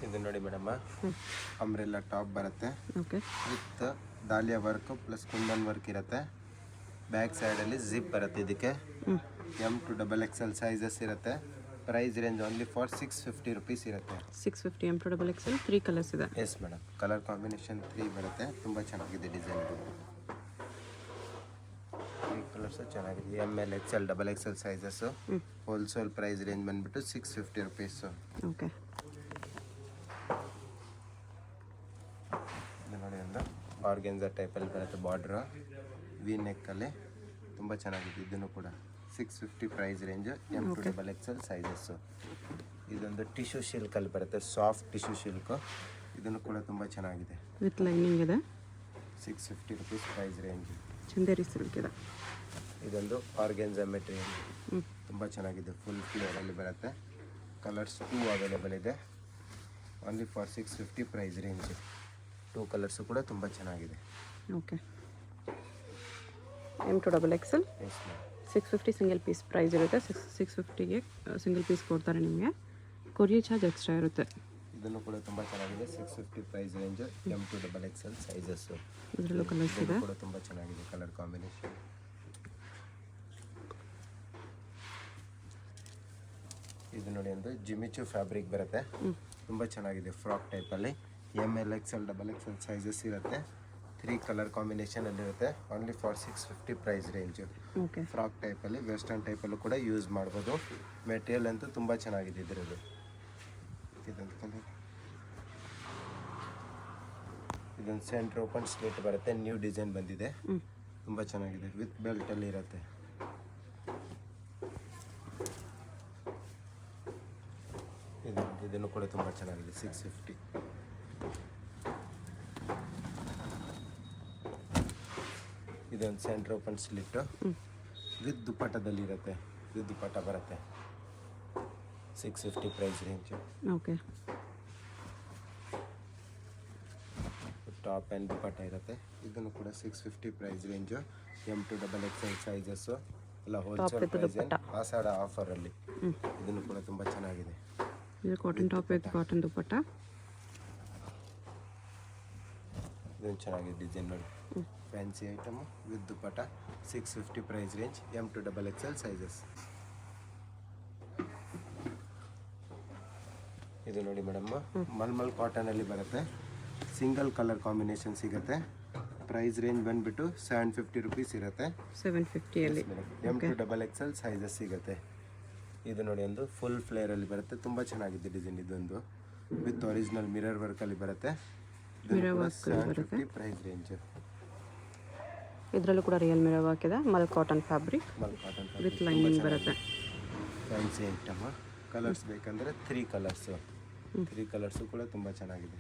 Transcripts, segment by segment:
ಇದು ನೋಡಿ madam, umbrella top ಬರುತ್ತೆ ಓಕೆ ವಿತ್ ದಾಲಿಯಾ ವರ್ಕ್ ಪ್ಲಸ್ ಕುಂದನ್ ವರ್ಕ್ ಇರುತ್ತೆ. ಬ್ಯಾಕ್ ಸೈಡಲ್ಲಿ ಜಿಪ್ ಬರುತ್ತೆ. ಇದಕ್ಕೆ M to XXL ಸೈಜಸ್ ಇರುತ್ತೆ. Price range only for 650 rupees ಇರುತ್ತೆ. 650 M to XXL 3 ಕಲರ್ಸ್ ಇದೆ. ಎಸ್ ಮೇಡಮ್, ಕಲರ್ ಕಾಂಬಿನೇಷನ್ 3 ಬರುತ್ತೆ. ತುಂಬ ಚೆನ್ನಾಗಿದೆ ಡಿಸೈನ್. 3 ಕಲರ್ಸು ಚೆನ್ನಾಗಿದೆ. ML XL XXL sizes. Wholesale price range ಬಂದುಬಿಟ್ಟು 650 ರುಪೀಸು. ಓಕೆ ಇದು ನೋಡಿ ಒಂದು ಆರ್ಗೆನ್ಸಾ ಟೈಪಲ್ಲಿ ಬರುತ್ತೆ. ಬಾರ್ಡ್ರು ವಿ ನೆಕ್ಕಲ್ಲಿ ತುಂಬ ಚೆನ್ನಾಗಿದೆ. ಇದನ್ನು ಕೂಡ 650 price range. M to XXL sizes. ಇದೊಂದು ಟಿಶ್ಯೂ ಶಿಲ್ಕಲ್ಲಿ ಬರುತ್ತೆ, ಸಾಫ್ಟ್ ಟಿಶ್ಯೂ ಶಿಲ್ಕು. ಇದನ್ನು ಕೂಡ ತುಂಬ ಚೆನ್ನಾಗಿದೆ. ವಿತ್ ಲೈನಿಂಗ್ ಇದೆ. 650 rupees price range. Chanderi silk ಇದೆ. ಇದೊಂದು ಆರ್ಗೆನ್ಸಾ ಮೆಟೀರಿಯಲ್ ತುಂಬ ಚೆನ್ನಾಗಿದೆ. ಫುಲ್ ಫ್ಲೇರಲ್ಲಿ ಬರುತ್ತೆ. ಕಲರ್ಸ್ 2 ಅವೈಲೇಬಲ್ ಇದೆ. Only for 650 price range. 2 colours ಕೂಡ ತುಂಬ ಚೆನ್ನಾಗಿದೆ. Okay M to XXL yes ma'am. 650 single piece price ಇರುತ್ತೆ. 650ಗೆ ಸಿಂಗಲ್ ಪೀಸ್ ಕೊಡ್ತಾರೆ ನಿಮಗೆ. ಕೊರಿಯರ್ ಚಾರ್ಜ್ ಎಕ್ಸ್ಟ್ರಾ ಇರುತ್ತೆ. ಇದನ್ನು ಕೂಡ ತುಂಬ ಚೆನ್ನಾಗಿದೆ. 650 price range. M to XXL sizes. ಇದರಲ್ಲೂ ಕಲರ್ಸ್ ಇದೆ. ಕೂಡ ತುಂಬ ಚೆನ್ನಾಗಿದೆ ಕಲರ್ ಕಾಂಬಿನೇಷನ್. ಇದು ನೋಡಿ ಒಂದು ಜಿಮಿಚು ಫ್ಯಾಬ್ರಿಕ್ ಬರುತ್ತೆ. ತುಂಬ ಚೆನ್ನಾಗಿದೆ. ಫ್ರಾಕ್ ಟೈಪಲ್ಲಿ ML XL XXL ಸೈಜಸ್ ಇರುತ್ತೆ. 3 ಕಲರ್ ಕಾಂಬಿನೇಷನಲ್ಲಿರುತ್ತೆ. Only for 650 price range. Okay frock ಟೈಪಲ್ಲಿ, ವೆಸ್ಟರ್ನ್ ಟೈಪಲ್ಲೂ ಕೂಡ ಯೂಸ್ ಮಾಡ್ಬೋದು. ಮೆಟೀರಿಯಲ್ ಅಂತೂ ತುಂಬ ಚೆನ್ನಾಗಿದೆ ಇದರದ್ದು. ಇದೊಂದು ಕಲರ್, ಇದೊಂದು ಸೆಂಟ್ರ್ ಓಪನ್ ಸ್ಲಿಟ್ ಬರುತ್ತೆ. ನ್ಯೂ ಡಿಸೈನ್ ಬಂದಿದೆ. ತುಂಬ ಚೆನ್ನಾಗಿದೆ. ವಿತ್ ಬೆಲ್ಟಲ್ಲಿ ಇರುತ್ತೆ. ಇದನ್ನು ಕೂಡ ತುಂಬ ಚೆನ್ನಾಗಿದೆ. 650. ಇದೊಂದು ಸೆಂಟ್ರ್ ಓಪನ್ ಸ್ಲಿಟ್ಟು ವಿತ್ ದುಪ್ಪಟ್ಟದಲ್ಲಿ ಇರುತ್ತೆ. ವಿತ್ ದುಪ್ಪಟ್ಟ ಬರುತ್ತೆ. 650 price range. Okay top and dupatta ಇರುತ್ತೆ. ಇದನ್ನು ಕೂಡ 650 price range. M to XXL sizes ಎಲ್ಲ ಹೋಲ್ಸೇಲ್ ಪ್ರೈಸ್. ಆಷಾಢ ಆಫರಲ್ಲಿ ಇದನ್ನು ಕೂಡ ತುಂಬ ಚೆನ್ನಾಗಿದೆ. ಇದು cotton top with cotton dupatta. ಇದೊಂದು ಚೆನ್ನಾಗಿದೆ ಡಿಸೈನ್ ನೋಡಿ. Fancy item with dupatta. 650 price range. M to XXL sizes. ಇದು ನೋಡಿ ಮೇಡಮ್, ಮಲ್ಮಲ್ ಕಾಟನಲ್ಲಿ ಬರುತ್ತೆ. ಸಿಂಗಲ್ ಕಲರ್ ಕಾಂಬಿನೇಷನ್ ಸಿಗುತ್ತೆ. ಪ್ರೈಸ್ ರೇಂಜ್ ಬಂದುಬಿಟ್ಟು 750 ರುಪೀಸ್ ಇರುತ್ತೆ. 750ಅಲ್ಲಿ M to XXL ಸೈಜಸ್ ಸಿಗುತ್ತೆ. ಇದು ನೋಡಿ ಒಂದು ಫುಲ್ ಫ್ಲೇರಲ್ಲಿ ಬರುತ್ತೆ. ತುಂಬ ಚೆನ್ನಾಗಿದೆ ಡಿಸೈನ್. ಇದೊಂದು ವಿತ್ ಒರಿಜಿನಲ್ ಮಿರರ್ ವರ್ಕಲ್ಲಿ ಬರುತ್ತೆ. 750 ಪ್ರೈಸ್ ರೇಂಜ್. ಇದರಲ್ಲೂ ಕೂಡ ರಿಯಲ್ ಮಿರರ್ ವರ್ಕ್ ಇದೆ. Mul cotton fabric with lining ಬರುತ್ತೆ. Fancy item. ಕಲರ್ಸ್ ಬೇಕಂದರೆ 3 ಕಲರ್ಸು. 3 ಕಲರ್ಸು ಕೂಡ ತುಂಬ ಚೆನ್ನಾಗಿದೆ.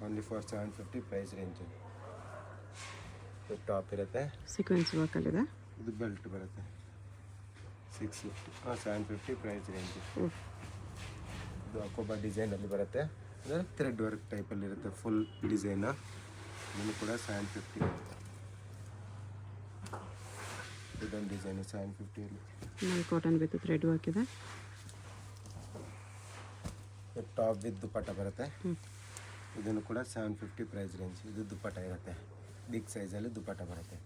Only for 750 price range. Top ಇರುತ್ತೆ. ಸೀಕ್ವೆನ್ಸ್ ವರ್ಕಲ್ಲಿದೆ. ಇದು ಬೆಲ್ಟ್ ಬರುತ್ತೆ. 650 750 ಪ್ರೈಸ್ ರೇಂಜು. ಇದು ಅಕೋಬಾ ಡಿಸೈನಲ್ಲಿ ಬರುತ್ತೆ. ಅಂದರೆ ಥ್ರೆಡ್ ವರ್ಕ್ ಟೈಪಲ್ಲಿರುತ್ತೆ ಫುಲ್ ಡಿಸೈನು. ಇದನ್ನು ಕೂಡ 750. ಇದೊಂದು ಡಿಸೈನು 750ಅಲ್ಲಿ. Mul cotton with thread work ಇದೆ. ಟಾಪ್ ವಿತ್ ದುಪ್ಪಟ್ಟ ಬರುತ್ತೆ. ಇದನ್ನು ಕೂಡ 750 ಪ್ರೈಸ್ ರೇಂಜ್. ಇದು ದುಪ್ಪಟ್ಟ ಇರುತ್ತೆ. ಬಿಗ್ ಸೈಜಲ್ಲಿ ದುಪ್ಪಟ್ಟ ಬರುತ್ತೆ.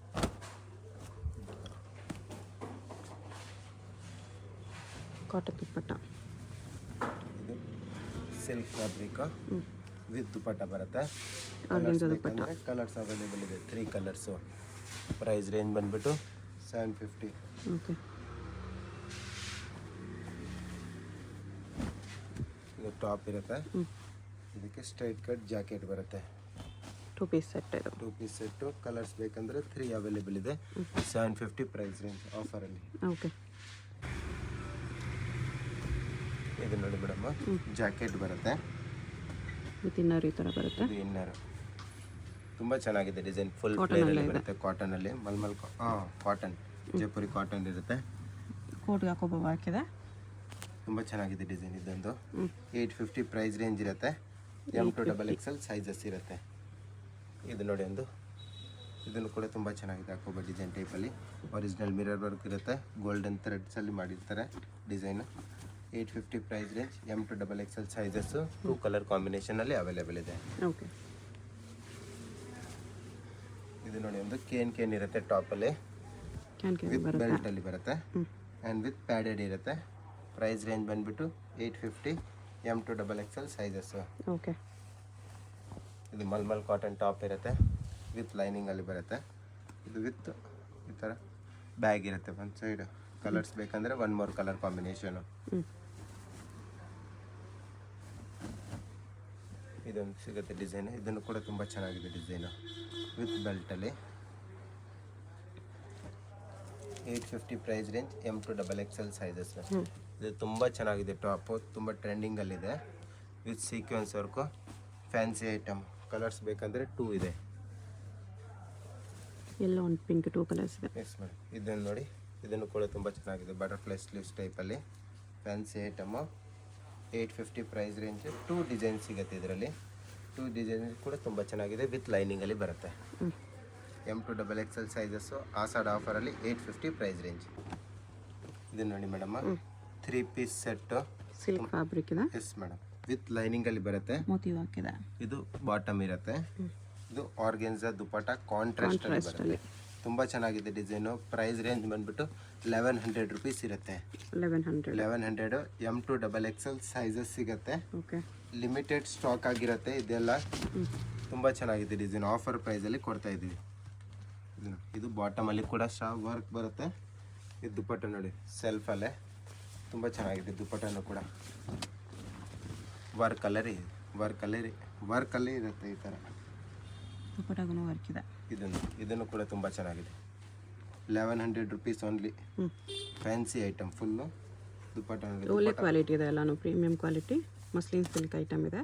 ಕಾಟನ್ ದುಪ್ಪಟ್ಟ. ಇದು ಸಿಲ್ಕ್ ಫ್ಯಾಬ್ರಿಕ್ ವಿತ್ ದುಪ್ಪಟ್ಟ ಬರುತ್ತೆ. ಕಲರ್ಸ್ ಅವೈಲೇಬಲ್ ಇದೆ. 3 ಕಲರ್ಸು. ಪ್ರೈಸ್ ರೇಂಜ್ ಬಂದುಬಿಟ್ಟು 750. ಓಕೆ ಇದು ಟಾಪ್ ಇರುತ್ತೆ. ಇದಕ್ಕೆ ಸ್ಟ್ರೈಟ್ ಕಟ್ ಜಾಕೆಟ್ ಬರುತ್ತೆ. 2 ಪೀಸ್ ಸೆಟ್ ಇದು. 2 ಪೀಸ್ ಸೆಟ್ಟು. ಕಲರ್ಸ್ ಬೇಕಂದರೆ 3 ಅವೈಲೇಬಲ್ ಇದೆ. 750 ಪ್ರೈಸ್ ರೇಂಜ್ ಆಫರಲ್ಲಿ. ಓಕೆ ಇದು ನೋಡಿ ಮೇಡಮ್, ಜಾಕೆಟ್ ಬರುತ್ತೆ. ವಿತ್ ಇನ್ನರ್ ಈ ಥರ ಬರುತ್ತೆ. ಇದು ಇನ್ನರ್ ತುಂಬ ಚೆನ್ನಾಗಿದೆ ಡಿಸೈನ್. ಫುಲ್ ಫ್ಲೇರಲ್ಲಿ ಬರುತ್ತೆ. ಕಾಟನಲ್ಲಿ ಮಲ್ಮಲ್ ಕಾಟನ್, ಜೈಪುರಿ ಕಾಟನ್ ಇರುತ್ತೆ. ಕೋಟ್ಗೆ ಹಾಕೋಬ ಹಾಕಿದೆ. ತುಂಬ ಚೆನ್ನಾಗಿದೆ ಡಿಸೈನ್. ಇದೊಂದು 850 ಪ್ರೈಸ್ ರೇಂಜ್ ಇರುತ್ತೆ. M to XXL ಸೈಜಸ್ ಇರುತ್ತೆ. ಇದು ನೋಡಿ ಒಂದು, ಇದನ್ನು ಕೂಡ ತುಂಬ ಚೆನ್ನಾಗಿದೆ. ಹಾಕೋಬ ಡಿಸೈನ್ ಟೈಪಲ್ಲಿ ಒರಿಜಿನಲ್ ಮಿರರ್ ವರ್ಕ್ ಇರುತ್ತೆ. ಗೋಲ್ಡನ್ ಥ್ರೆಡ್ಸಲ್ಲಿ ಮಾಡಿರ್ತಾರೆ design. 850 price range M2XXL sizes 2 colour ಕಾಂಬಿನೇಷನಲ್ಲಿ ಅವೈಲೇಬಲ್ ಇದೆ. ಓಕೆ. ಇದು ನೋಡಿ ಒಂದು ಕೇನ್ ಇರುತ್ತೆ ಟಾಪಲ್ಲಿ, ಕ್ಯಾನ್ ವಿತ್ ಬರುತ್ತೆ. ಬೆಲ್ಟಲ್ಲಿ ಬರುತ್ತೆ ಆ್ಯಂಡ್ ವಿತ್ ಪ್ಯಾಡೆಡ್ ಇರುತ್ತೆ. ಪ್ರೈಸ್ ರೇಂಜ್ ಬಂದುಬಿಟ್ಟು 850 M2XXL ಸೈಜಸ್ಸು. ಓಕೆ. ಇದು ಮಲ್ಮಲ್ ಕಾಟನ್ ಟಾಪ್ ಇರುತ್ತೆ, ವಿತ್ ಲೈನಿಂಗಲ್ಲಿ ಬರುತ್ತೆ. ಇದು ವಿತ್ ಈ ಥರ ಬ್ಯಾಗ್ ಇರುತ್ತೆ ಒಂದು ಸೈಡ್. ಕಲರ್ಸ್ ಬೇಕಂದರೆ 1 more ಕಲರ್ ಕಾಂಬಿನೇಷನು. ಇದೊಂದು ಸಿಗುತ್ತೆ ಡಿಸೈನು, ಇದನ್ನು ಕೂಡ ತುಂಬ ಚೆನ್ನಾಗಿದೆ ಡಿಸೈನು, ವಿತ್ ಬೆಲ್ಟಲ್ಲಿ. 850 ಪ್ರೈಸ್ ರೇಂಜ್ M2XXL ಸೈಜಸ್. ಇದು ತುಂಬ ಚೆನ್ನಾಗಿದೆ ಟಾಪು, ತುಂಬ ಟ್ರೆಂಡಿಂಗಲ್ಲಿದೆ, with sequins work, fancy item. Colours ಬೇಕಂದರೆ 2 ಇದೆ. ಎಲ್ಲೋ ಒಂದು ಪಿಂಕ್ 2 ಕಲರ್ಸ್ ಇದೆ. Yes madam. ಇದನ್ನು ನೋಡಿ, ಇದನ್ನು ಕೂಡ ತುಂಬ ಚೆನ್ನಾಗಿದೆ, ಬಟರ್ಫ್ಲೈ ಸ್ಲೀವ್ಸ್ ಟೈಪಲ್ಲಿ fancy item. 850 price range. 2 design ಸಿಗುತ್ತೆ ಇದರಲ್ಲಿ. 2 ಡಿಸೈನ್ ಕೂಡ ತುಂಬ ಚೆನ್ನಾಗಿದೆ, ವಿತ್ ಲೈನಿಂಗಲ್ಲಿ ಬರುತ್ತೆ. M2XXL ಸೈಜಸ್ಸು ಆಸಾಡ್ ಆಫರಲ್ಲಿ 850 ಪ್ರೈಸ್ ರೇಂಜ್. ಇದು ನೋಡಿ madam, 3 piece set, silk fabric ಇದೆ. ಎಸ್ ಮೇಡಮ್, ವಿತ್ ಲೈನಿಂಗಲ್ಲಿ ಬರುತ್ತೆ. ಮೋತಿ ಹಾಕಿದೆ. ಇದು ಬಾಟಮ್ ಇರುತ್ತೆ. ಇದು ಆರ್ಗೆನ್ಜಾ ದುಪಟ್ಟ ಕಾಂಟ್ರಾಸ್ಟ್ ಅಲ್ಲಿ ಬರುತ್ತೆ. ತುಂಬ ಚೆನ್ನಾಗಿದೆ ಡಿಸೈನು. ಪ್ರೈಸ್ ರೇಂಜ್ ಬಂದ್ಬಿಟ್ಟು 1100 ರುಪೀಸ್ ಇರುತ್ತೆ. 1100 M2XXL ಸೈಜಸ್ ಸಿಗುತ್ತೆ. ಓಕೆ. ಲಿಮಿಟೆಡ್ ಸ್ಟಾಕ್ ಆಗಿರುತ್ತೆ ಇದೆಲ್ಲ. ತುಂಬ ಚೆನ್ನಾಗಿದೆ ಡಿಸೈನ್, ಆಫರ್ ಪ್ರೈಸಲ್ಲಿ ಕೊಡ್ತಾ ಇದ್ದೀವಿ. ಇದು ಬಾಟಮಲ್ಲಿ ಕೂಡ ವರ್ಕ್ ಬರುತ್ತೆ. ಇದು ದುಪಟ್ಟ ನೋಡಿ ಸೆಲ್ಫಲ್ಲೇ ತುಂಬ ಚೆನ್ನಾಗಿದೆ. ದುಪಟ್ಟನೂ ಕೂಡ ವರ್ಕಲ್ಲಿ ಇರುತ್ತೆ ಈ ಥರ. ದುಪಟ್ಟಾಗೂ ವರ್ಕ್ ಇದೆ. ಇದನ್ನು ಕೂಡ ತುಂಬ ಚೆನ್ನಾಗಿದೆ. 1100 rupees only. Fancy item full. Dupatta ಒಳ್ಳೆ ಕ್ವಾಲಿಟಿ ಇದೆ, ಎಲ್ಲಾನು premium quality muslin silk item ಇದೆ.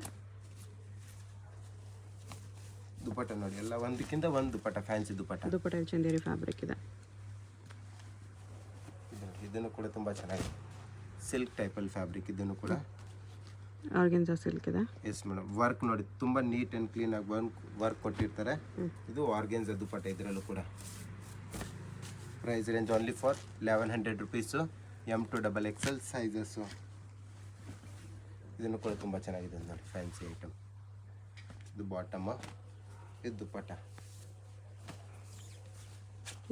ದುಪಟ್ಟ ನೋಡಿ, ಎಲ್ಲ ಒಂದಕ್ಕಿಂತ ಒಂದು ದುಪಟ್ಟ, ಫ್ಯಾನ್ಸಿ ದುಪಟ್ಟ ಚಂದೇರಿ ಫ್ಯಾಬ್ರಿಕ್ ಇದೆ. ಇದನ್ನು ಕೂಡ ತುಂಬ ಚೆನ್ನಾಗಿದೆ, ಸಿಲ್ಕ್ ಟೈಪಲ್ಲಿ ಫ್ಯಾಬ್ರಿಕ್. ಇದನ್ನು ಕೂಡ ಆರ್ಗೆನ್ಜಾ ಸಿಲ್ಕ್ ಇದೆ. Yes madam. ವರ್ಕ್ ನೋಡಿ, ತುಂಬ ನೀಟ್ ಆ್ಯಂಡ್ ಕ್ಲೀನಾಗಿ ವರ್ಕ್ ಕೊಟ್ಟಿರ್ತಾರೆ. ಇದು ಆರ್ಗೆನ್ಜಾ ದುಪಟ್ಟ ಇದರಲ್ಲೂ ಕೂಡ. Price range only for 1100 rupees. M2XXL sizes. ಇದನ್ನು ಕೂಡ ತುಂಬ ಚೆನ್ನಾಗಿದೆ ನೋಡಿ, ಫ್ಯಾನ್ಸಿ ಐಟಮ್. ಇದು ಬಾಟಮ್, ಇದು ದುಪಟ್ಟ.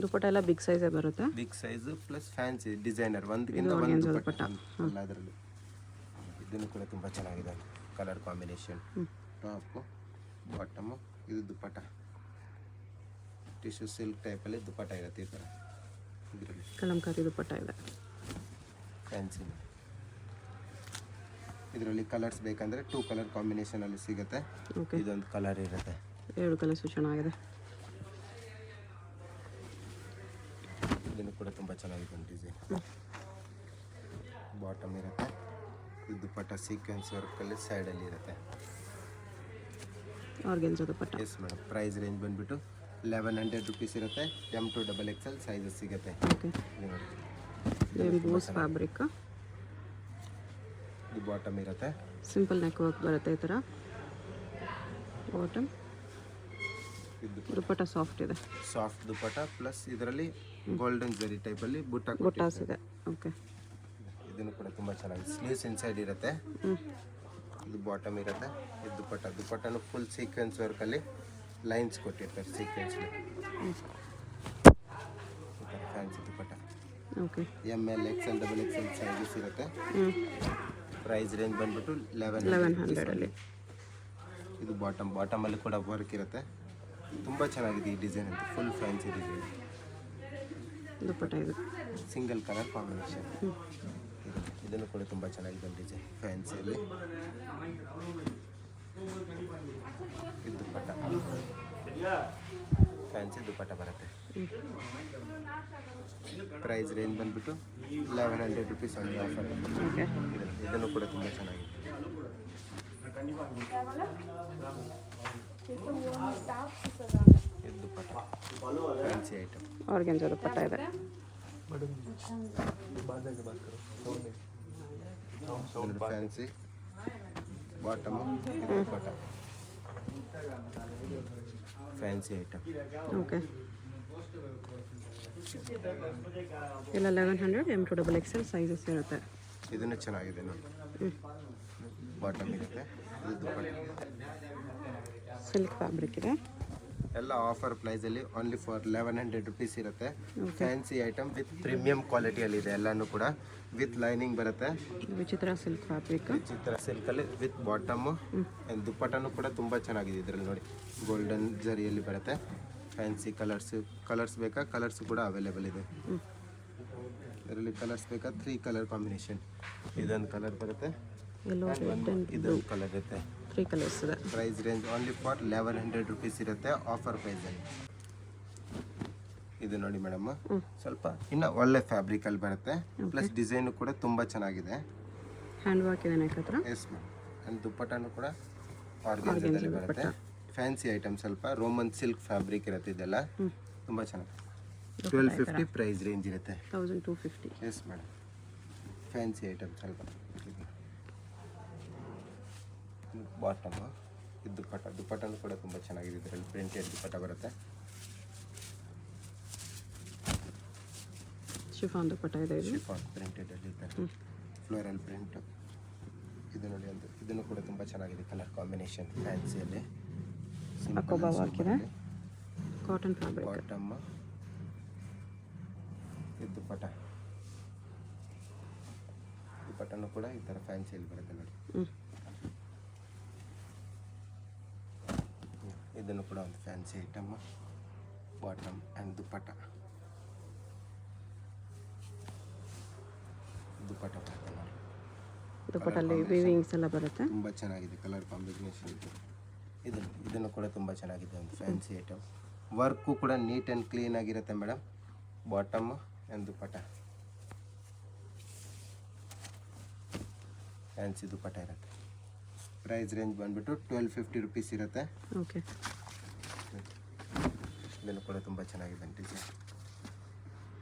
ದುಪಟ್ಟ ಎಲ್ಲ ಬಿಗ್ ಸೈಜೇ ಬರುತ್ತೆ. Big size plus fancy designer, ಒಂದಕ್ಕಿಂತ ಒಂದು ದುಪಟ್ಟ ಎಲ್ಲ ಅದರಲ್ಲಿ. ಇದನ್ನು ಕೂಡ ತುಂಬ ಚೆನ್ನಾಗಿದೆ, ಕಲರ್ ಕಾಂಬಿನೇಷನ್. ಟಾಪು, ಬಾಟಮು, ಇದು ದುಪಟ್ಟ. ಟಿಶ್ಯೂ ಸಿಲ್ಕ್ ಟೈಪಲ್ಲಿ ದುಪಟ್ಟ ಇರುತ್ತೆ ಈ ಥರ. ಇದರಲ್ಲಿ ಕಲಂಕಾರಿ ದುಪಟ್ಟ ಇದೆ, ಫ್ಯಾನ್ಸಿ. ಇದರಲ್ಲಿ ಕಲರ್ಸ್ ಬೇಕಂದರೆ 2 ಕಲರ್ ಕಾಂಬಿನೇಷನಲ್ಲಿ ಸಿಗುತ್ತೆ. ಇದೊಂದು ಕಲರ್ ಇರುತ್ತೆ. 2 ಕಲರ್ಸು ಚೆನ್ನಾಗಿದೆ. ಇದನ್ನು ಕೂಡ ತುಂಬ ಚೆನ್ನಾಗಿದೆ ಡಿಸೈನ್. ಬಾಟಮ್ ಇರುತ್ತೆ. ಇದು ದುಪಟ್ಟ ಸೀಕ್ವೆನ್ಸ್ ವರ್ಕಲ್ಲಿ ಸೈಡಲ್ಲಿ ಇರುತ್ತೆ. Organza dupatta. Yes madam. Price range ಬಂದುಬಿಟ್ಟು 1100 ರುಪೀಸ್ ಇರುತ್ತೆ. M2XXL ಸೈಜಸ್ ಸಿಗುತ್ತೆ. ಓಕೆ. ಬೋಸ್ ಫ್ಯಾಬ್ರಿಕ್. ಇದು ಬಾಟಮ್ ಇರುತ್ತೆ. ಸಿಂಪಲ್ ನೆಕ್ ವರ್ಕ್ ಬರುತ್ತೆ ಈ ಥರ. ಬಾಟಮ್. ದುಪಟ್ಟ ಸಾಫ್ಟ್ ಇದೆ. ಸಾಫ್ಟ್ ದುಪಟ್ಟ ಪ್ಲಸ್ ಇದರಲ್ಲಿ ಗೋಲ್ಡನ್ ಜರಿ ಟೈಪಲ್ಲಿ ಬುಟ್ಟಾಸ್ ಇದೆ. ಓಕೆ. ಇದನ್ನು ಕೂಡ ತುಂಬ ಚೆನ್ನಾಗಿದೆ. ಸ್ಲೀವ್ಸ್ ಇನ್ಸೈಡ್ ಇರುತ್ತೆ. ಇದು ಬಾಟಮ್ ಇರುತ್ತೆ. ಇದು ದುಪಟ್ಟನು ಫುಲ್ ಸೀಕ್ವೆನ್ಸ್ ವರ್ಕಲ್ಲಿ ಲೈನ್ಸ್ ಕೊಟ್ಟಿರ್ತಾರೆ sequence. Fancy dupatta. Okay. ML XL XXL sizes ಇರುತ್ತೆ. ಪ್ರೈಸ್ ರೇಂಜ್ ಬಂದ್ಬಿಟ್ಟು 1100 ಇದು ಬಾಟಮಲ್ಲಿ ಕೂಡ ವರ್ಕ್ ಇರುತ್ತೆ. ತುಂಬ ಚೆನ್ನಾಗಿದೆ ಈ ಡಿಸೈನ್ ಅಂತ, ಫುಲ್ ಫ್ಯಾನ್ಸಿ ಡಿಸೈನ್. ದುಪಟ್ಟ ಇದು ಸಿಂಗಲ್ ಕಲರ್ ಕಾಂಬಿನೇಷನ್. ಇದನ್ನು ಕೂಡ ತುಂಬ ಚೆನ್ನಾಗಿದೆ ಡಿಸೈನ್, ಫ್ಯಾನ್ಸಿಯಲ್ಲಿ. ಇದು ದುಪಟ್ಟ, ಫ್ಯಾನ್ಸಿ ದುಪಟ್ಟ ಬರುತ್ತೆ. ಪ್ರೈಸ್ ರೇಂಜ್ ಬಂದ್ಬಿಟ್ಟು 1100 ರುಪೀಸ್ ಆನ್ ಆಫರ್. ಓಕೆ. ಇದನ್ನು ಕೂಡ ತುಂಬ ಚೆನ್ನಾಗಿದೆ. ಇದು ದುಪಟ್ಟ, ಫ್ಯಾನ್ಸಿ ಐಟಮ್. ಆರ್ಗೆನ್ಜಾ ದುಪಟ್ಟ ಇದೆ. ಫ್ಯಾನ್ಸಿ ಬಾಟಮ್, ಇದು ದುಪಟ್ಟ, ಫ್ಯಾನ್ಸಿ ಐಟಮ್. ಓಕೆ. ಎಲ್ಲ 1100 M2XXL ಸೈಜಸ್ ಇರುತ್ತೆ. ಇದನ್ನು ಚೆನ್ನಾಗಿದೆ ನೋಡಿ. ಬಾಟಮ್ ಇರುತ್ತೆ, ಇದು ದುಪ್ಪಟ್ಟ. ಸಿಲ್ಕ್ ಫ್ಯಾಬ್ರಿಕ್ ಇದೆ. ಎಲ್ಲ ಆಫರ್ ಪ್ರೈಸಲ್ಲಿ ಓನ್ಲಿ ಫಾರ್ 1100 ರುಪೀಸ್ ಇರುತ್ತೆ. ಫ್ಯಾನ್ಸಿ ಐಟಮ್ ವಿತ್ ಪ್ರೀಮಿಯಂ ಕ್ವಾಲಿಟಿಯಲ್ಲಿ ಇದೆ ಎಲ್ಲನೂ ಕೂಡ. ವಿತ್ ಲೈನಿಂಗ್ ಬರುತ್ತೆ. ವಿಚಿತ್ರ ಸಿಲ್ಕ್ ಫ್ಯಾಬ್ರಿಕ್. ವಿಚಿತ್ರ ಸಿಲ್ಕಲ್ಲಿ ವಿತ್ ಬಾಟಮು. ದುಪ್ಪಟ್ಟನೂ ಕೂಡ ತುಂಬ ಚೆನ್ನಾಗಿದೆ ಇದರಲ್ಲಿ ನೋಡಿ. ಗೋಲ್ಡನ್ ಜರಿಯಲ್ಲಿ ಬರುತ್ತೆ. ಫ್ಯಾನ್ಸಿ ಕಲರ್ಸ್ ಬೇಕಾ, ಕಲರ್ಸ್ ಕೂಡ ಅವೈಲೇಬಲ್ ಇದೆ. ಇದರಲ್ಲಿ ಕಲರ್ಸ್ ಬೇಕಾ, 3 ಕಲರ್ ಕಾಂಬಿನೇಷನ್. ಇದೊಂದು ಕಲರ್ ಬರುತ್ತೆ, ಯೆಲ್ಲೋ, ರೆಡ್ ಆ್ಯಂಡ್ ಇದೊಂದು ಕಲರ್ ಇರುತ್ತೆ. 3 ಕಲರ್ಸ್ ಇದೆ. Price range only for 1100 rupees ಇರುತ್ತೆ ಆಫರ್ ಪ್ರೈಸಲ್ಲಿ. ಇದು ನೋಡಿ ಮೇಡಮ್, ಸ್ವಲ್ಪ ಇನ್ನು ಒಳ್ಳೆ ಫ್ಯಾಬ್ರಿಕಲ್ಲಿ ಬರುತ್ತೆ. ಪ್ಲಸ್ ಡಿಸೈನು ಕೂಡ ತುಂಬ ಚೆನ್ನಾಗಿದೆ. ಹ್ಯಾಂಡ್ ವರ್ಕ್ ಇದೆ ನೆಕ್ ಹತ್ರ. Yes ma'am. ಆ್ಯಂಡ್ ದುಪ್ಪಟ್ಟನೂ ಕೂಡ ಆರ್ಗೆನ್ಜಾದಲ್ಲಿ ಬರುತ್ತೆ. ಫ್ಯಾನ್ಸಿ ಐಟಮ್, ಸ್ವಲ್ಪ ರೋಮನ್ ಸಿಲ್ಕ್ ಫ್ಯಾಬ್ರಿಕ್ ಇರುತ್ತೆ ಇದೆಲ್ಲ. ತುಂಬ ಚೆನ್ನಾಗಿ 1250 ಪ್ರೈಸ್ ರೇಂಜ್ ಇರುತ್ತೆ. 1250. Yes madam. ಫ್ಯಾನ್ಸಿ ಐಟಮ್ ಸ್ವಲ್ಪ. ಬಾಟಮು, ಇದು ದುಪ್ಪಟ್ಟನೂ ಕೂಡ ತುಂಬ ಚೆನ್ನಾಗಿದೆ. ಇದರಲ್ಲಿ ಪ್ರಿಂಟೆಡ್ ದುಪ್ಪಟ್ಟ ಬರುತ್ತೆ. ಶಿಫಾನ್ ದುಪ್ಪಟ್ಟ ಇದೆ ಇದು. ಶಿಫಾನ್ ಪ್ರಿಂಟೆಡಲ್ಲಿ ಇದ್ದಾರೆ, ಫ್ಲೋರಲ್ ಪ್ರಿಂಟ್. ಇದು ನೋಡಿ, ಒಂದು ಇದನ್ನು ಕೂಡ ತುಂಬ ಚೆನ್ನಾಗಿದೆ ಕಲರ್ ಕಾಂಬಿನೇಷನ್ ಫ್ಯಾನ್ಸಿಯಲ್ಲಿ. ಅಕೋಬಾ ವರ್ಕ್ ಇದೆ. Cotton fabric. ಬಾಟಮ್, ಇದು ದುಪ್ಪಟ್ಟನೂ ಕೂಡ ಈ ಥರ ಫ್ಯಾನ್ಸಿಯಲ್ಲಿ ಬರುತ್ತೆ ನೋಡಿ. ಇದನ್ನು ಕೂಡ ಒಂದು ಫ್ಯಾನ್ಸಿ ಐಟಮ್. ಬಾಟಮ್ ಆ್ಯಂಡ್ ದುಪ್ಪಟ್ಟ ಬರುತ್ತೆ ನೋಡಿ. ದುಪ್ಪಟ್ಟಲ್ಲಿ ವೀವಿಂಗ್ಸ್ ಎಲ್ಲ ಬರುತ್ತೆ. ತುಂಬ ಚೆನ್ನಾಗಿದೆ ಕಲರ್ ಕಾಂಬಿನೇಷನ್. ಇದನ್ನು ಕೂಡ ತುಂಬ ಚೆನ್ನಾಗಿದೆ, ಒಂದು ಫ್ಯಾನ್ಸಿ ಐಟಮ್. ವರ್ಕು ಕೂಡ ನೀಟ್ ಆ್ಯಂಡ್ ಕ್ಲೀನ್ ಆಗಿರುತ್ತೆ madam. Bottom and dupatta fancy dupatta ಇರುತ್ತೆ. ಪ್ರೈಸ್ ರೇಂಜ್ ಬಂದುಬಿಟ್ಟು 1250 ರುಪೀಸ್ ಇರುತ್ತೆ. ಓಕೆ. ಇದನ್ನು ಕೂಡ ತುಂಬ ಚೆನ್ನಾಗಿದೆ ಡಿಸೈನ್.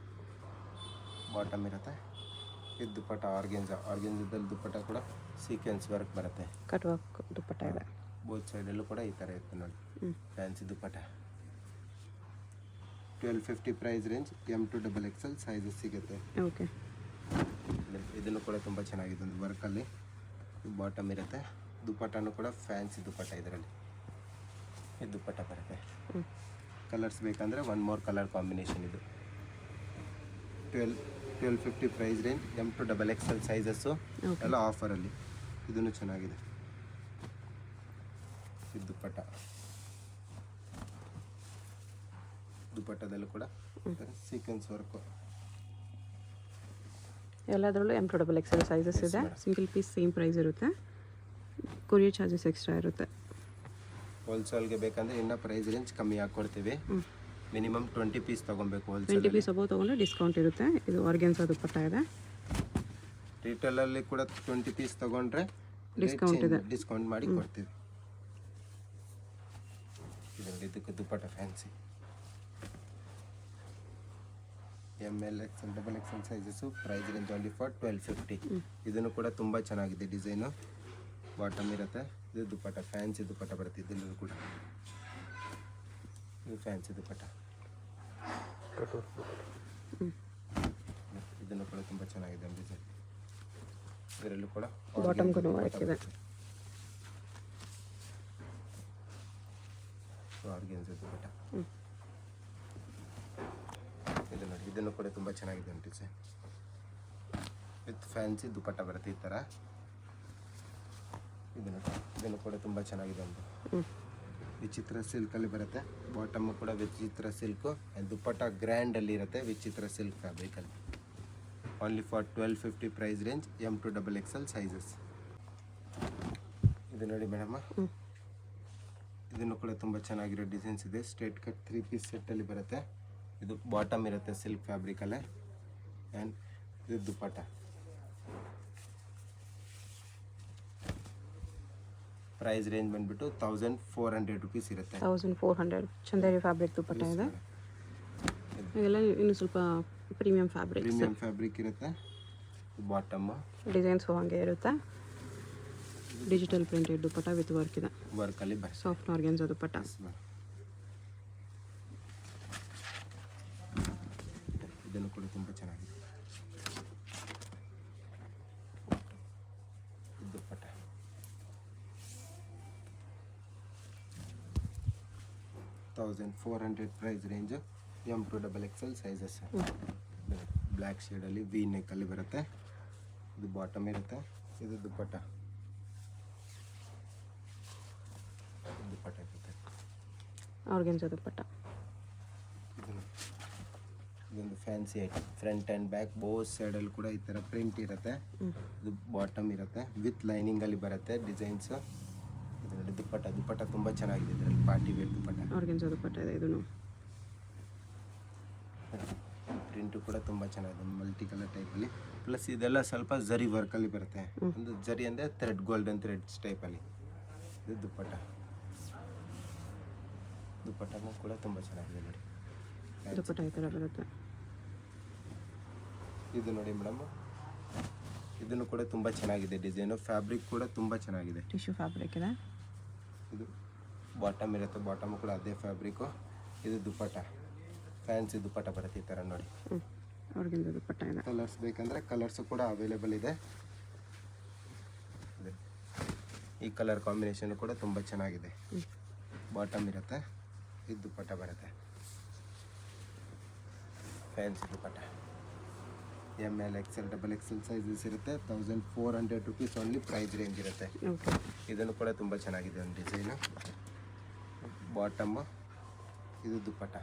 ಬಾಟಮ್ ಇರುತ್ತೆ. ಇದು ದುಪ್ಪಟ್ಟ ಆರ್ಗೆನ್ಜಾದಲ್ಲಿ ದುಪ್ಪಟ್ಟ ಕೂಡ ಸೀಕ್ವೆನ್ಸ್ ವರ್ಕ್ ಬರುತ್ತೆ. ಕಟ್ ವರ್ಕ್ ದುಪ್ಪಟ್ಟ ಇದೆ. ಬೋತ್ ಸೈಡಲ್ಲೂ ಕೂಡ ಈ ಥರ ಇರುತ್ತೆ ನೋಡಿ. Fancy dupatta 1250 price range. M to XXL sizes ಸಿಗುತ್ತೆ. ಓಕೆ. ಇದನ್ನು ಕೂಡ ತುಂಬ ಚೆನ್ನಾಗಿದೆ, ಒಂದು ವರ್ಕಲ್ಲಿ ಬಾಟಮ್ ಇರುತ್ತೆ. ದುಪ್ಪಟ್ಟನೂ ಕೂಡ ಫ್ಯಾನ್ಸಿ ದುಪ್ಪಟ್ಟ ಇದರಲ್ಲಿ. ಇದು ದುಪ್ಪಟ್ಟ ಬರುತ್ತೆ. ಕಲರ್ಸ್ ಬೇಕಂದರೆ 1 more ಕಲರ್ ಕಾಂಬಿನೇಷನ್. ಇದು 1250 price range. M to XXL sizes ಎಲ್ಲ ಆಫರಲ್ಲಿ. ಇದನ್ನು ಚೆನ್ನಾಗಿದೆ. ಇದು ದುಪ್ಪಟ್ಟದಲ್ಲೂ ಕೂಡ ಸೀಕ್ವೆನ್ಸ್ ವರ್ಕು. ಎಲ್ಲದರಲ್ಲೂ M to XXL ಸೈಜಸ್ ಇದೆ. ಸಿಂಗಲ್ ಪೀಸ್ ಸೇಮ್ ಪ್ರೈಸ್ ಇರುತ್ತೆ. ಕೊರಿಯರ್ ಚಾರ್ಜಸ್ ಎಕ್ಸ್ಟ್ರಾ ಇರುತ್ತೆ. ಹೋಲ್ಸೇಲ್ಗೆ ಬೇಕಂದರೆ ಇನ್ನೂ ಪ್ರೈಸ್ ರೇಂಜ್ ಕಮ್ಮಿ ಹಾಕ್ಕೊಡ್ತೀವಿ. ಮಿನಿಮಮ್ 20 ಪೀಸ್ ತೊಗೊಬೇಕು. 20 ಪೀಸ್ ಅಬೌವ್ ತೊಗೊಂಡ್ರೆ ಡಿಸ್ಕೌಂಟ್ ಇರುತ್ತೆ. ಇದು ಆರ್ಗೆನ್ಸಾ ದುಪ್ಪಟ್ಟ ಇದೆ. ರಿಟೇಲಲ್ಲಿ ಕೂಡ 20 ಪೀಸ್ ತೊಗೊಂಡ್ರೆ ಡಿಸ್ಕೌಂಟ್ ಇದೆ, ಡಿಸ್ಕೌಂಟ್ ಮಾಡಿ ಕೊಡ್ತೀವಿ. ಇದಕ್ಕೆ dupatta fancy ML XL XXL sizes. Price range only for 1250. ಇದನ್ನು ಕೂಡ ತುಂಬ ಚೆನ್ನಾಗಿದೆ ಡಿಸೈನು. ಬಾಟಮ್ ಇರುತ್ತೆ. ಇದು ದುಪ್ಪಟ್ಟ ಫ್ಯಾನ್ಸಿ ದುಪ್ಪಟ್ಟ ಬರುತ್ತೆ. ಇದೆಲ್ಲೂ ಕೂಡ ಇದು ಫ್ಯಾನ್ಸಿ ದುಪ್ಪಟ್ಟ. ಇದನ್ನು ಕೂಡ ತುಂಬ ಚೆನ್ನಾಗಿದೆ ಡಿಸೈನ್. ಇದರಲ್ಲೂ ಕೂಡ ಬಾಟಮ್ಗೂ ವರ್ಕ್ ಇದೆ. ಆರ್ಗೆನ್ಸಾ ದುಪ್ಪಟ್ಟ. ಇದು ನೋಡಿ, ಇದನ್ನು ಕೂಡ ತುಂಬ ಚೆನ್ನಾಗಿದೆ ಒಂದು ಡಿಸೈನ್. ವಿತ್ ಫ್ಯಾನ್ಸಿ ದುಪ್ಪಟ್ಟ ಬರುತ್ತೆ ಈ ಥರ. ಇದನ್ನು ಕೂಡ ತುಂಬ ಚೆನ್ನಾಗಿದೆ. ಒಂದು ವಿಚಿತ್ರ ಸಿಲ್ಕಲ್ಲಿ ಬರುತ್ತೆ. ಬಾಟಮು ಕೂಡ ವಿಚಿತ್ರ ಸಿಲ್ಕು. ದುಪ್ಪಟ್ಟ ಗ್ರ್ಯಾಂಡಲ್ಲಿ ಇರುತ್ತೆ, ವಿಚಿತ್ರ ಸಿಲ್ಕ್ ಫ್ಯಾಬ್ರಿಕಲ್ಲಿ. Only for 1250 price range. M to XXL sizes. ಇದು ನೋಡಿ ಮೇಡಮ್, ಇದನ್ನು ಕೂಡ ತುಂಬ ಚೆನ್ನಾಗಿರೋ ಡಿಸೈನ್ಸ್ ಇದೆ. ಸ್ಟ್ರೇಟ್ ಕಟ್ 3 ಪೀಸ್ ಸೆಟ್ಟಲ್ಲಿ ಬರುತ್ತೆ. ಇದು ಬಾಟಮ್ ಇರುತ್ತೆ ಸಿಲ್ಕ್ ಫ್ಯಾಬ್ರಿಕಲ್ಲೇ. ಆ್ಯಂಡ್ ಇದು ದುಪ್ಪಟ್ಟ. ಪ್ರೈಸ್ ರೇಂಜ್ ಬಂದುಬಿಟ್ಟು 1400 ರುಪೀಸ್ ಇರುತ್ತೆ. 1400 ಚಂದೇರಿ ಫ್ಯಾಬ್ರಿಕ್ ದುಪ್ಪಟ್ಟ ಇದೆ. ಇದೆಲ್ಲ ಇನ್ನು ಸ್ವಲ್ಪ ಪ್ರೀಮಿಯಂ ಫ್ಯಾಬ್ರಿಕ್ ಇರುತ್ತೆ. ಬಾಟಮ್ ಡಿಸೈನ್ಸ್ ಹಂಗೆ ಇರುತ್ತೆ. Digital printed dupatta with work ಇದೆ. ವರ್ಕಲ್ಲಿ ಸಾಫ್ಟ್ ಆರ್ಗೆನ್ಸಾ ದುಪ್ಪಟ್ಟ. ಇದನ್ನು ಕೂಡ ತುಂಬ ಚೆನ್ನಾಗಿದೆ. 1400 price range M2XXL sizes. Black ಶೇಡಲ್ಲಿ ವಿ ನೆಕ್ಕಲ್ಲಿ ಬರುತ್ತೆ. ಇದು ಬಾಟಮ್ ಇರುತ್ತೆ. ಇದು ದುಪ್ಪಟ್ಟ ಇರುತ್ತೆ. ಆರ್ಗೆನ್ಜಾ ದುಪ್ಪಟ್ಟ. ಇದೊಂದು fancy item. Front and back both ಸೈಡಲ್ಲಿ ಕೂಡ ಈ ಥರ ಪ್ರಿಂಟ್ ಇರುತ್ತೆ. ಇದು ಬಾಟಮ್ ಇರುತ್ತೆ ವಿತ್ ಲೈನಿಂಗಲ್ಲಿ ಬರುತ್ತೆ ಡಿಸೈನ್ಸು. ಇದು ನೋಡಿ ದುಪ್ಪಟ್ಟ ತುಂಬ ಚೆನ್ನಾಗಿದೆ. ಇದರಲ್ಲಿ ಪಾರ್ಟಿ ವೇರ್ ದುಪ್ಪಟ್ಟ. ಆರ್ಗೆನ್ಜಾ ದುಪ್ಪಟ್ಟ ಇದೆ. ಇದನ್ನು ಪ್ರಿಂಟು ಕೂಡ ತುಂಬ ಚೆನ್ನಾಗಿದೆ, ಮಲ್ಟಿ ಕಲರ್ ಟೈಪಲ್ಲಿ. ಪ್ಲಸ್ ಇದೆಲ್ಲ ಸ್ವಲ್ಪ ಜರಿ ವರ್ಕಲ್ಲಿ ಬರುತ್ತೆ. ಒಂದು ಜರಿ ಅಂದರೆ ಥ್ರೆಡ್, ಗೋಲ್ಡನ್ ಥ್ರೆಡ್ಸ್ ಟೈಪಲ್ಲಿ. ಇದು ದುಪ್ಪಟ್ಟನೂ ಕೂಡ ತುಂಬ ಚೆನ್ನಾಗಿದೆ ನೋಡಿ. ದುಪ್ಪಟ್ಟ ಈ ಥರ ಬರುತ್ತೆ. ಇದು ನೋಡಿ ಮೇಡಮ್, ಇದನ್ನು ಕೂಡ ತುಂಬ ಚೆನ್ನಾಗಿದೆ ಡಿಸೈನು. ಫ್ಯಾಬ್ರಿಕ್ ಕೂಡ ತುಂಬ ಚೆನ್ನಾಗಿದೆ. ಟಿಶ್ಯೂ ಫ್ಯಾಬ್ರಿಕ್ ಇದೆ. ಇದು ಬಾಟಮ್ ಇರುತ್ತೆ. ಬಾಟಮ್ ಕೂಡ ಅದೇ ಫ್ಯಾಬ್ರಿಕ್ಕು. ಇದು ದುಪ್ಪಟ್ಟ, ಫ್ಯಾನ್ಸಿ ದುಪ್ಪಟ್ಟ ಬರುತ್ತೆ ಈ ಥರ ನೋಡಿ. ಆರ್ಗೆನ್ಜಾ ದುಪ್ಪಟ್ಟ ಇದೆ. ಕಲರ್ಸ್ ಬೇಕಂದರೆ ಕಲರ್ಸು ಕೂಡ ಅವೈಲೇಬಲ್ ಇದೆ. ಈ ಕಲರ್ ಕಾಂಬಿನೇಷನ್ ಕೂಡ ತುಂಬ ಚೆನ್ನಾಗಿದೆ. ಬಾಟಮ್ ಇರುತ್ತೆ. ಇದು ದುಪ್ಪಟ್ಟ ಬರುತ್ತೆ, ಫ್ಯಾನ್ಸಿ ದುಪ್ಪಟ್ಟ. ML XL XXL ಸೈಜಸ್ ಇರುತ್ತೆ. 1400 ರುಪೀಸ್ ಓನ್ಲಿ ಪ್ರೈಸ್ ರೇಂಜ್ ಇರುತ್ತೆ. ಇದನ್ನು ಕೂಡ ತುಂಬ ಚೆನ್ನಾಗಿದೆ ಒಂದು ಡಿಸೈನು. ಬಾಟಮ್ಮು, ಇದು ದುಪ್ಪಟ್ಟ.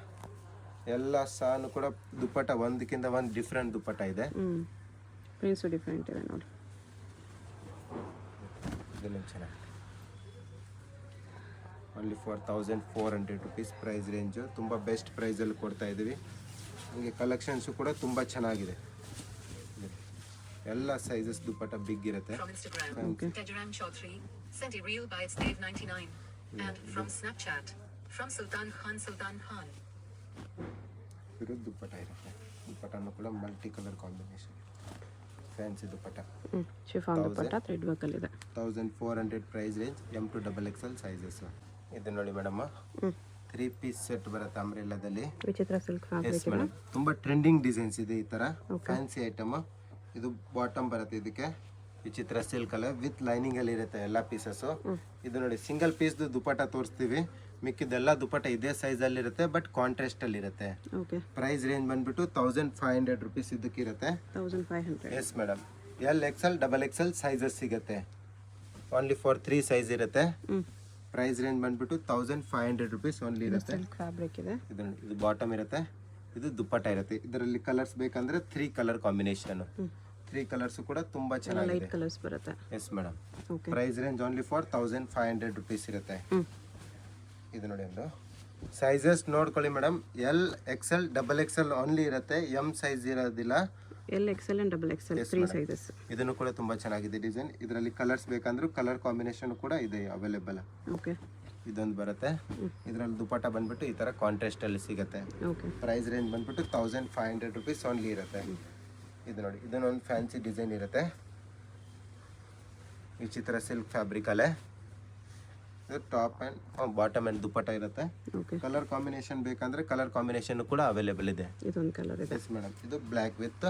ಎಲ್ಲ ಸಾನು ಕೂಡ ದುಪ್ಪಟ್ಟ ಒಂದಕ್ಕಿಂತ ಒಂದು ಡಿಫ್ರೆಂಟ್ ದುಪ್ಪಟ್ಟ ಇದೆ. ಪ್ರಿಂಟ್ಸು ಡಿಫ್ರೆಂಟ್ ಇದೆ ನೋಡಿ. ಇದನ್ನು ಚೆನ್ನಾಗಿದೆ. Only 1400 rupees price range. ತುಂಬ ಬೆಸ್ಟ್ ಪ್ರೈಸಲ್ಲಿ ಕೊಡ್ತಾ ಇದ್ದೀವಿ. ನಿಮಗೆ ಕಲೆಕ್ಷನ್ಸು ಕೂಡ ತುಂಬ ಚೆನ್ನಾಗಿದೆ. ಎಲ್ಲ ಸೈಜಸ್ ದುಪ್ಪಟ್ಟ ಬಿಗ್ ಇರುತ್ತೆ. From Instagram, Tejaram Chaudhary, sent a reel by its Dave 99. And from Snapchat, from Sultan Khan. ಇದು ದುಪ್ಪಟ್ಟ ಇರುತ್ತೆ. ದುಪ್ಪಟ್ಟನೂ ಕೂಡ ಮಲ್ಟಿ ಕಲರ್ ಕಾಂಬಿನೇಷನ್, ಫ್ಯಾನ್ಸಿ ದುಪ್ಪಟ್ಟ. ಶಿಫಾನ್ ದುಪ್ಪಟ್ಟ ಥ್ರೆಡ್ ವರ್ಕಲ್ಲಿ ಇದೆ. 1400 ಪ್ರೈಸ್ ರೇಂಜ್. M2XXL sizes. ಇದು ನೋಡಿ ಮೇಡಮ್, 3 ಪೀಸ್ ಸೆಟ್ ಬರುತ್ತೆ ಅಂಬ್ರೆಲ್ಲಾದಲ್ಲಿ. ವಿಚಿತ್ರ silk fabric ಇದೆ. Madam, ತುಂಬ ಟ್ರೆಂಡಿಂಗ್ ಡಿಸೈನ್ಸ್ ಇದೆ ಈ ಥರ ಫ್ಯಾನ್ಸಿ ಐಟಮ್. ಇದು ಬಾಟಮ್ ಬರುತ್ತೆ. ಇದಕ್ಕೆ ವಿಚಿತ್ರ ಸಿಲ್ಕ್ ಕಲರ್ ವಿತ್ ಲೈನಿಂಗ್ ಅಲ್ಲಿ ಇರುತ್ತೆ ಎಲ್ಲ ಪೀಸಸ್ಸು. ಇದು ನೋಡಿ ಸಿಂಗಲ್ ಪೀಸ್ದು ದುಪ್ಪಟ್ಟ ತೋರಿಸ್ತೀವಿ. ಮಿಕ್ಕಿದೆಲ್ಲ ದುಪ್ಪಟ್ಟ ಇದೇ ಸೈಜ್ ಅಲ್ಲಿ ಇರುತ್ತೆ, ಬಟ್ ಕಾಂಟ್ರಾಸ್ಟ್ ಅಲ್ಲಿ ಇರುತ್ತೆ. ಪ್ರೈಸ್ ರೇಂಜ್ ಬಂದ್ಬಿಟ್ಟು 1500 ರುಪೀಸ್ ಇದಕ್ಕಿರುತ್ತೆ. 1500. Yes madam. L XL XXL sizes ಸಿಗುತ್ತೆ. ಓನ್ಲಿ ಫಾರ್ 3 ಸೈಜ್ ಇರುತ್ತೆ. ಪ್ರೈಸ್ ರೇಂಜ್ ಬಂದ್ಬಿಟ್ಟು 1500 ರುಪೀಸ್ ಓನ್ಲಿ ಇರುತ್ತೆ. ಸಿಲ್ಕ್ ಫ್ಯಾಬ್ರಿಕ್ ಇದೆ. ಇದು ಬಾಟಮ್ ಇರುತ್ತೆ. ಇದು ದುಪ್ಪಟ್ಟ ಇರುತ್ತೆ. ಇದರಲ್ಲಿ ಕಲರ್ಸ್ ಬೇಕಂದ್ರೆ 3 ಕಲರ್ ಕಾಂಬಿನೇಷನ್. 3 ಕಲರ್ಸ್ ಕೂಡ ತುಂಬಾ ಚೆನ್ನಾಗಿದೆ. ಲೈಟ್ ಕಲರ್ಸ್ ಬರುತ್ತೆ. Yes madam. Price range only for 1500 rupees ಇರುತ್ತೆ. ಇದು ನೋಡಿ, ಒಂದು ಸೈಜಸ್ ನೋಡ್ಕೊಳ್ಳಿ ಮೇಡಮ್. L XL XXL ಓನ್ಲಿ ಇರುತ್ತೆ. M ಸೈಜ್ ಇರೋದಿಲ್ಲ. L XL and XXL 3 sizes. ಇದನ್ನು ಕೂಡ ತುಂಬಾ ಚೆನ್ನಾಗಿದೆ ಡಿಸೈನ್. ಇದರಲ್ಲಿ ಕಲರ್ಸ್ ಬೇಕಂದ್ರೂ ಕಲರ್ ಕಾಂಬಿನೇಷನ್ ಕೂಡ ಇದೆ ಅವೈಲೇಬಲ್. ಓಕೆ. ಇದೊಂದು ಬರುತ್ತೆ. ಇದರಲ್ಲಿ ದುಪ್ಪಟ್ಟ ಬಂದ್ಬಿಟ್ಟು ಈ ತರ ಕಾಂಟ್ರಾಸ್ಟ್ ಅಲ್ಲಿ ಸಿಗುತ್ತೆ. ಪ್ರೈಸ್ ರೇಂಜ್ ಬಂದ್ಬಿಟ್ಟು 1500 ರುಪೀಸ್ ಓನ್ಲಿ ಇರುತ್ತೆ. ಇದು ನೋಡಿ, ಇದನ್ನೊಂದು ಫ್ಯಾನ್ಸಿ ಡಿಸೈನ್ ಇರುತ್ತೆ. ವಿಚಿತ್ರ ಸಿಲ್ಕ್ ಫ್ಯಾಬ್ರಿಕ್ ಅಲ್ಲೇ. ಇದು top and bottom and dupatta ಇರುತ್ತೆ. ಕಲರ್ ಕಾಂಬಿನೇಷನ್ ಬೇಕಂದ್ರೆ ಕಲರ್ ಕಾಂಬಿನೇಷನ್ ಕೂಡ ಅವೈಲೇಬಲ್ ಇದೆ. ಇದೊಂದು ಕಲರ್ ಇದೆ. Yes madam. ಇದು ಬ್ಲ್ಯಾಕ್ ವಿತ್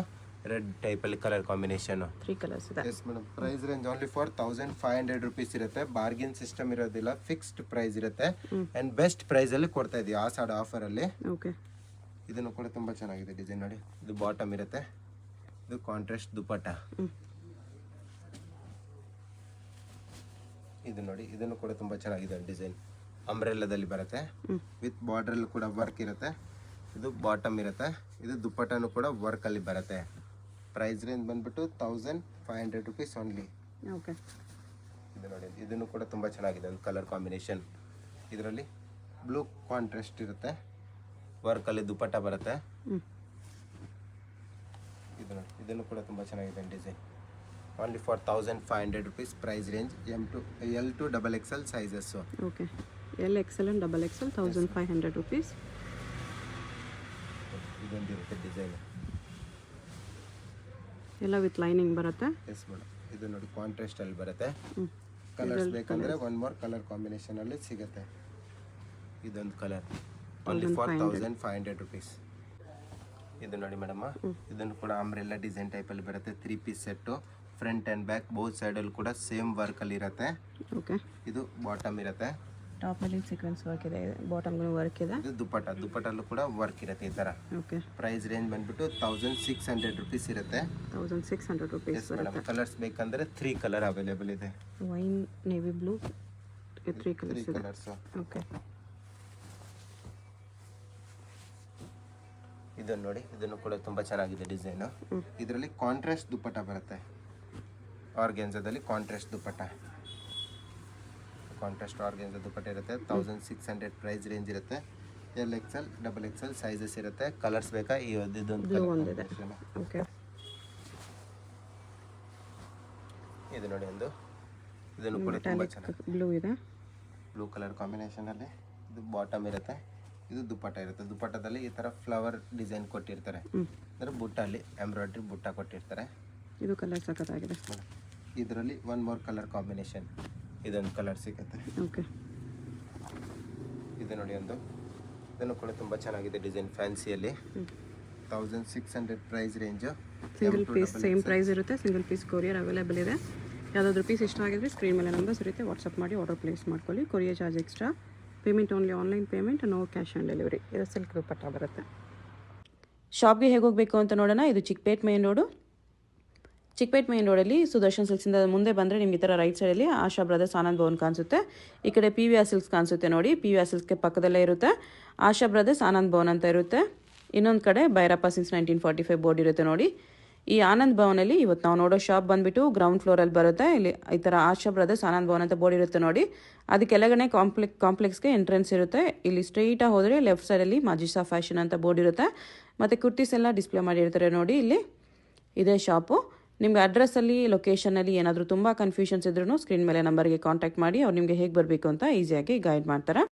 ರೆಡ್ ಟೈಪ್ ಅಲ್ಲಿ ಕಲರ್ ಕಾಂಬಿನೇಷನ್. 3 ಕಲರ್ಸ್ ಇದೆ. Yes madam. Price range only for 1500 rupees ಇರುತ್ತೆ. ಬಾರ್ಗಿನ್ ಸಿಸ್ಟಮ್ ಇರೋದಿಲ್ಲ, ಫಿಕ್ಸ್ಡ್ ಪ್ರೈಸ್ ಇರುತ್ತೆ. ಅಂಡ್ ಬೆಸ್ಟ್ ಪ್ರೈಸ್ ಅಲ್ಲಿ ಕೊಡ್ತಾ ಇದೀವಿ ಆ ಸಾಡ್ ಆಫರ್ ಅಲ್ಲಿ. ಓಕೆ. ಇದನ್ನು ಕೂಡ ತುಂಬಾ ಚೆನ್ನಾಗಿದೆ ಡಿಸೈನ್ ನೋಡಿ. ಇದು ಬಾಟಮ್ ಇರುತ್ತೆ. ಇದು ಕಾಂಟ್ರಾಸ್ಟ್ ದುಪ್ಪಟ್ಟ. ಇದು ನೋಡಿ, ಇದನ್ನು ಕೂಡ ತುಂಬಾ ಚೆನ್ನಾಗಿದೆ ಡಿಸೈನ್. ಅಂಬ್ರೆಲ್ಲಾದಲ್ಲಿ ಬರುತ್ತೆ. ವಿತ್ ಬಾರ್ಡರ್ ಕೂಡ ವರ್ಕ್ ಇರುತ್ತೆ. ಇದು ಬಾಟಮ್ ಇರುತ್ತೆ. ಇದು ದುಪ್ಪಟ್ಟನು ಕೂಡ ವರ್ಕ್ ಅಲ್ಲಿ ಬರುತ್ತೆ. ಪ್ರೈಸ್ ರೇಂಜ್ ಬಂದ್ಬಿಟ್ಟು 1500 ರುಪೀಸ್ ಓನ್ಲಿ. ಓಕೆ. ಇದು ನೋಡಿ, ಇದನ್ನು ಕೂಡ ತುಂಬ ಚೆನ್ನಾಗಿದೆ ಒಂದು ಕಲರ್ ಕಾಂಬಿನೇಷನ್. ಇದರಲ್ಲಿ ಬ್ಲೂ ಕಾಂಟ್ರಾಸ್ಟ್ ಇರುತ್ತೆ. ವರ್ಕಲ್ಲಿ ದುಪ್ಪಟ್ಟ ಬರುತ್ತೆ. ಇದು ನೋಡಿ, ಇದನ್ನು ಕೂಡ ತುಂಬ ಚೆನ್ನಾಗಿದೆ design. Only for 1500 rupees price range. L2XXL sizes. Okay. L XL and XXL 1500 rupees. ಇದೊಂದು ಇರುತ್ತೆ ಡಿಸೈನ್. ಎಲ್ಲ ವಿತ್ ಲೈನಿಂಗ್ ಬರುತ್ತೆ. Yes madam. ಇದು ನೋಡಿ ಕಾಂಟ್ರಾಸ್ಟ್ ಅಲ್ಲಿ ಬರುತ್ತೆ. ಕಲರ್ಸ್ ಬೇಕಂದ್ರೆ ಒನ್ ಮೋರ್ ಕಲರ್ ಕಾಂಬಿನೇಷನ್ ಅಲ್ಲಿ ಸಿಗುತ್ತೆ. ಇದೊಂದು ಕಲರ್ ಓನ್ಲಿ ಫಾರ್ 1500 ರುಪೀಸ್. ಇದು ನೋಡಿ ಮೇಡಮ್, ಇದನ್ನು ಕೂಡ ಅಂಬ್ರೆಲ್ಲಾ ಡಿಸೈನ್ ಟೈಪ್ ಅಲ್ಲಿ ಬರುತ್ತೆ. 3 piece set. Front and back both side ಅಲ್ಲಿ ಕೂಡ ಸೇಮ್ ವರ್ಕ್ ಅಲ್ಲಿ ಇರುತ್ತೆ. ಓಕೆ. ಇದು ಬಾಟಮ್ ಇರುತ್ತೆ. ಟಾಪಲ್ಲಿ ಸೀಕ್ವೆನ್ಸ್ ವರ್ಕ್ ಇದೆ, ಬಾಟಮ್ಗೂ ವರ್ಕ್ ಇದೆ. ಇದು ದುಪ್ಪಟ್ಟಲ್ಲೂ ಕೂಡ ವರ್ಕ್ ಇರುತ್ತೆ ಈ ಥರ. ಓಕೆ, ಪ್ರೈಸ್ ರೇಂಜ್ ಬಂದ್ಬಿಟ್ಟು 1600 ರುಪೀಸ್ ಇರುತ್ತೆ. 1600 ರುಪೀಸ್ ಎಸ್ ಮೇಡಮ್. ಕಲರ್ಸ್ ಬೇಕಂದ್ರೆ 3 ಕಲರ್ ಅವೈಲೇಬಲ್ ಇದೆ. ವೈನ್, ನೇವಿ ಬ್ಲೂ, 3 ಕಲರ್ಸ್ ಇದೆ. ಕಲರ್ಸು. ಓಕೆ, ಇದನ್ನು ನೋಡಿ, ಇದನ್ನು ಕೂಡ ತುಂಬ ಚೆನ್ನಾಗಿದೆ ಡಿಸೈನು. ಇದರಲ್ಲಿ ಕಾಂಟ್ರಾಸ್ಟ್ ದುಪ್ಪಟ್ಟ ಬರುತ್ತೆ. ಆರ್ಗೆನ್ಜಾದಲ್ಲಿ ಕಾಂಟ್ರಾಸ್ಟ್ ದುಪ್ಪಟ್ಟ ಇರುತ್ತೆ. 1600 ಪ್ರೈಸ್ ರೇಂಜ್ ಇರುತ್ತೆ. LXL, XXL ಸೈಜಸ್ ಇರುತ್ತೆ. ಕಲರ್ಸ್ ಬೇಕಾ? ಬ್ಲೂ ಒಂದಿದೆ. ಓಕೆ, ಇದು ನೋಡಿ ಒಂದು, ಇದನ್ನು ಕೂಡ ತುಂಬ ಚೆನ್ನಾಗಿ ಬ್ಲೂ ಇದೆ. ಬ್ಲೂ ಕಲರ್ ಕಾಂಬಿನೇಷನಲ್ಲಿ ಇದು ಬಾಟಮ್ ಇರುತ್ತೆ. ಇದು ದುಪ್ಪಟ್ಟ ಇರುತ್ತೆ. ದುಪ್ಪಟ್ಟದಲ್ಲಿ ಈ ಥರ ಫ್ಲವರ್ ಡಿಸೈನ್ ಕೊಟ್ಟಿರ್ತಾರೆ. ಅಂದರೆ ಬುಟ್ಟಲ್ಲಿ ಎಂಬ್ರಾಯ್ಡ್ರಿ ಬುಟ್ಟ ಕೊಟ್ಟಿರ್ತಾರೆ. ಇದು ಕಲರ್ ಸಖತ್ತಾಗಿದೆ. ಇದರಲ್ಲಿ ಒನ್ ಮೋರ್ ಕಲರ್ ಕಾಂಬಿನೇಷನ್, ಇದೊಂದು ಕಲರ್ ಸಿಗುತ್ತೆ. ಓಕೆ, ಇದು ನೋಡಿ ಒಂದು, ಇದನ್ನು ಕೂಡ ತುಂಬ ಚೆನ್ನಾಗಿದೆ ಡಿಸೈನ್ ಫ್ಯಾನ್ಸಿಯಲ್ಲಿ. 1600 price range. Single piece same price ಇರುತ್ತೆ. ಸಿಂಗಲ್ ಪೀಸ್ ಕೊರಿಯರ್ ಅವೈಲೇಬಲ್ ಇದೆ. ಯಾವುದಾದ್ರೂ ಪೀಸ್ ಇಷ್ಟ ಆಗಿದ್ರೆ ಸ್ಕ್ರೀನ್ ಮೇಲೆ ನಂಬರ್ಸ್ ಇರುತ್ತೆ, ವಾಟ್ಸಪ್ ಮಾಡಿ ಆರ್ಡರ್ ಪ್ಲೇಸ್ ಮಾಡ್ಕೊಳ್ಳಿ. Courier charge extra. Payment only online payment, no cash on delivery. ಇದು ಸಿಲ್ಕ್ ದುಪ್ಪಟ್ಟ ಬರುತ್ತೆ. ಶಾಪ್ಗೆ ಹೇಗೆ ಹೋಗಬೇಕು ಅಂತ ನೋಡೋಣ. ಇದು Chickpet main road. Chickpet main ರೋಡಲ್ಲಿ ಸುದರ್ಶನ್ ಸಿಲ್ಕ್ಸಿಂದ ಮುಂದೆ ಬಂದರೆ ನಿಮ್ಗೆ ಈ ಥರ ರೈಟ್ ಸೈಡಲ್ಲಿ ಆಶಾ ಬ್ರದರ್ಸ್ ಆನಂದ್ ಭವನ್ ಕಾಣಿಸುತ್ತೆ. ಈ ಕಡೆ PVR ಸಿಲ್ಕ್ಸ್ ಕಾಣಿಸುತ್ತೆ ನೋಡಿ. PVR ಸಿಲ್ಕ್ಸ್ಗೆ ಪಕ್ಕದಲ್ಲೇ ಇರುತ್ತೆ ಆಶಾ ಬ್ರದರ್ಸ್ ಆನಂದ್ ಭವನ್ ಅಂತ ಇರುತ್ತೆ. ಇನ್ನೊಂದು ಕಡೆ ಭೈರಪ್ಪ ಸಿನ್ಸ್ 1945 ಬೋರ್ಡ್ ಇರುತ್ತೆ ನೋಡಿ. ಈ ಆನಂದ್ ಭವನಲ್ಲಿ ಇವತ್ತು ನಾವು ನೋಡೋ ಶಾಪ್ ಬಂದುಬಿಟ್ಟು ಗ್ರೌಂಡ್ ಫ್ಲೋರಲ್ಲಿ ಬರುತ್ತೆ. ಇಲ್ಲಿ ಈ ಥರ ಆಶಾ ಬ್ರದರ್ಸ್ ಆನಂದ್ ಭವನ್ ಅಂತ ಬೋರ್ಡ್ ಇರುತ್ತೆ ನೋಡಿ. ಅದಕ್ಕೆಲ್ಲಗನೆ ಕಾಂಪ್ಲೆಕ್ಸ್ಗೆ ಎಂಟ್ರೆನ್ಸ್ ಇರುತ್ತೆ. ಇಲ್ಲಿ ಸ್ಟ್ರೈಟಾಗಿ ಹೋದರೆ ಲೆಫ್ಟ್ ಸೈಡಲ್ಲಿ ಮಾಜಿಸಾ ಫ್ಯಾಷನ್ ಅಂತ ಬೋರ್ಡ್ ಇರುತ್ತೆ. ಮತ್ತು ಕುರ್ತೀಸ್ ಎಲ್ಲ ಡಿಸ್ಪ್ಲೇ ಮಾಡಿರ್ತಾರೆ ನೋಡಿ. ಇಲ್ಲಿ ಇದೇ ಶಾಪು. ನಿಮ್ಗೆ ಅಡ್ರೆಸ್ಸಲ್ಲಿ, ಲೊಕೇಶನಲ್ಲಿ ಏನಾದರೂ ತುಂಬ ಕನ್ಫ್ಯೂಷನ್ಸ್ ಇದ್ರೂ ಸ್ಕ್ರೀನ್ ಮೇಲೆ ನಂಬರ್ಗೆ ಕಾಂಟ್ಯಾಕ್ಟ್ ಮಾಡಿ. ಅವ್ರು ನಿಮಗೆ ಹೇಗೆ ಬರಬೇಕು ಅಂತ ಈಸಿಯಾಗಿ ಗೈಡ್ ಮಾಡ್ತಾರೆ.